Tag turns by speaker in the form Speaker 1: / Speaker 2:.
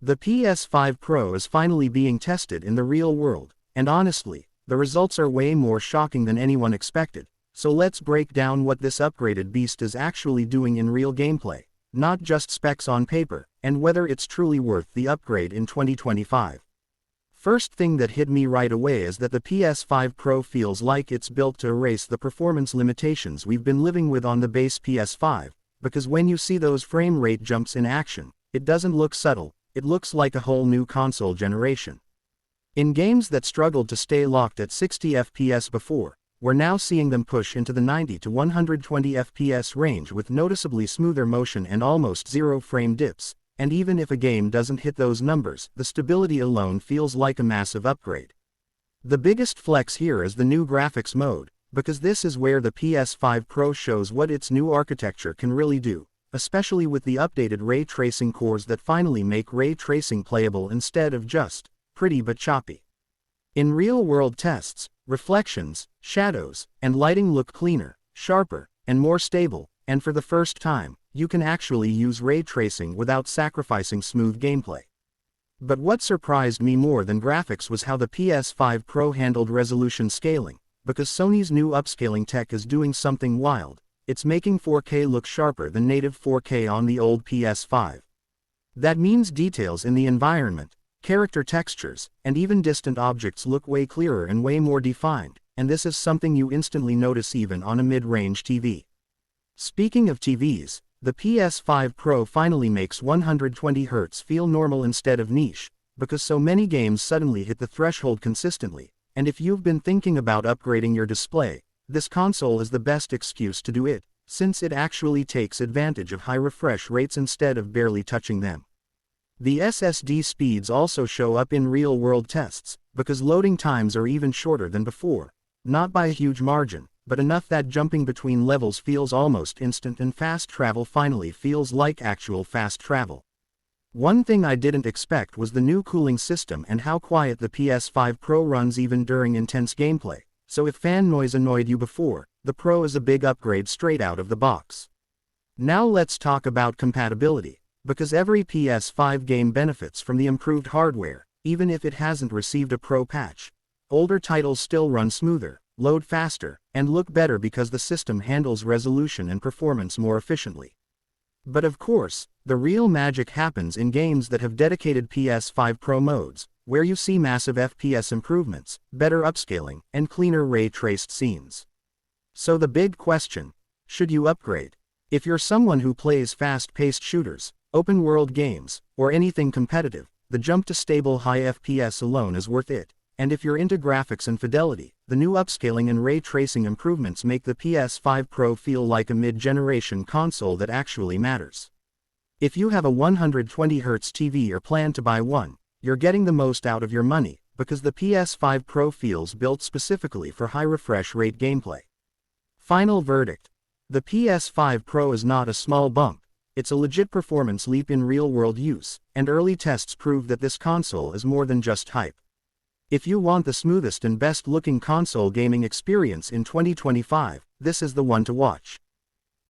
Speaker 1: The PS5 Pro is finally being tested in the real world, and honestly, the results are way more shocking than anyone expected. So let's break down what this upgraded beast is actually doing in real gameplay, not just specs on paper, and whether it's truly worth the upgrade in 2025. First thing that hit me right away is that the PS5 Pro feels like it's built to erase the performance limitations we've been living with on the base PS5, because when you see those frame rate jumps in action, it doesn't look subtle, it looks like a whole new console generation. In games that struggled to stay locked at 60 FPS before, we're now seeing them push into the 90 to 120 FPS range with noticeably smoother motion and almost zero frame dips, and even if a game doesn't hit those numbers, the stability alone feels like a massive upgrade. The biggest flex here is the new graphics mode, because this is where the PS5 Pro shows what its new architecture can really do, especially with the updated ray tracing cores that finally make ray tracing playable instead of just pretty but choppy. In real-world tests, reflections, shadows, and lighting look cleaner, sharper, and more stable, and for the first time, you can actually use ray tracing without sacrificing smooth gameplay. But what surprised me more than graphics was how the PS5 Pro handled resolution scaling, because Sony's new upscaling tech is doing something wild. It's making 4K look sharper than native 4K on the old PS5. That means details in the environment, character textures, and even distant objects look way clearer and way more defined, and this is something you instantly notice even on a mid-range TV. Speaking of TVs, the PS5 Pro finally makes 120Hz feel normal instead of niche, because so many games suddenly hit the threshold consistently, and if you've been thinking about upgrading your display, this console is the best excuse to do it, since it actually takes advantage of high refresh rates instead of barely touching them. The SSD speeds also show up in real-world tests, because loading times are even shorter than before, not by a huge margin, but enough that jumping between levels feels almost instant and fast travel finally feels like actual fast travel. One thing I didn't expect was the new cooling system and how quiet the PS5 Pro runs even during intense gameplay, so if fan noise annoyed you before, the Pro is a big upgrade straight out of the box. Now let's talk about compatibility, because every PS5 game benefits from the improved hardware, even if it hasn't received a Pro patch. Older titles still run smoother, load faster, and look better because the system handles resolution and performance more efficiently. But of course, the real magic happens in games that have dedicated PS5 Pro modes, where you see massive FPS improvements, better upscaling, and cleaner ray-traced scenes. So the big question, should you upgrade? If you're someone who plays fast-paced shooters, open-world games, or anything competitive, the jump to stable high FPS alone is worth it. And if you're into graphics and fidelity, the new upscaling and ray tracing improvements make the PS5 Pro feel like a mid-generation console that actually matters. If you have a 120Hz TV or plan to buy one, you're getting the most out of your money, because the PS5 Pro feels built specifically for high refresh rate gameplay. Final verdict. The PS5 Pro is not a small bump, it's a legit performance leap in real-world use, and early tests prove that this console is more than just hype. If you want the smoothest and best-looking console gaming experience in 2025, this is the one to watch.